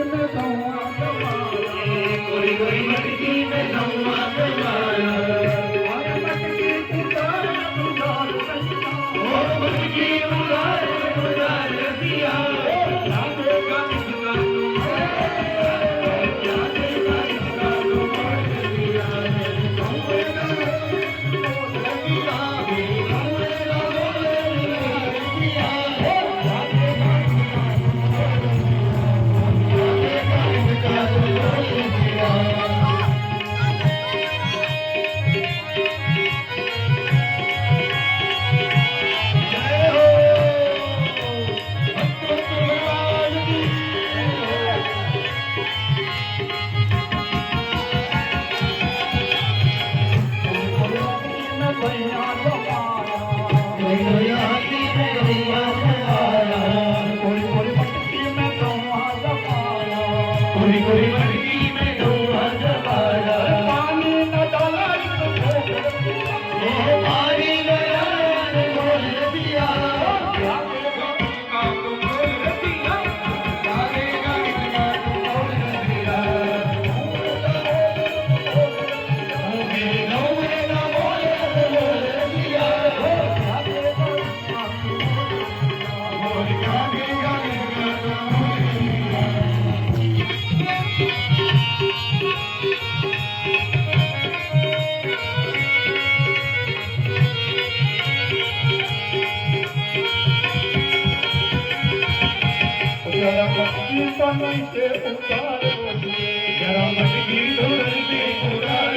में संवाद माया, गोरी गोरी मटकी में संवाद माया, अरे मटकी उतार उतार रसिया, ओ मटकी उतार उतार रसिया, क्या देगा इसका तुम्हारे, क्या देगा इसका तुम्हारे रसिया, संवेद रसिया, संवेद बोले रसिया, क्या देगा क्या देगा इसका तुम्हारे रसिया। जय हो भक्त भगवान की में भैया जमाया, कोई हाथी में गैया सवाया, कोई मटकी में संवाद माया, कोई मटकी में गौआ सवाया, पानी न डाला तो ठोकर ये पानी गया ने बोल दिया, क्या देगा इसका तुम बोल दिया, क्या देगा इसका तुम बोल दिया, मेरे गाँव में ना बोल दिया, क्या देगा इसका बोल क्या देगा इसका तुम बोल दिया। जरा मटकी तन से उतारो जरा मटकी ढूंढ के उतार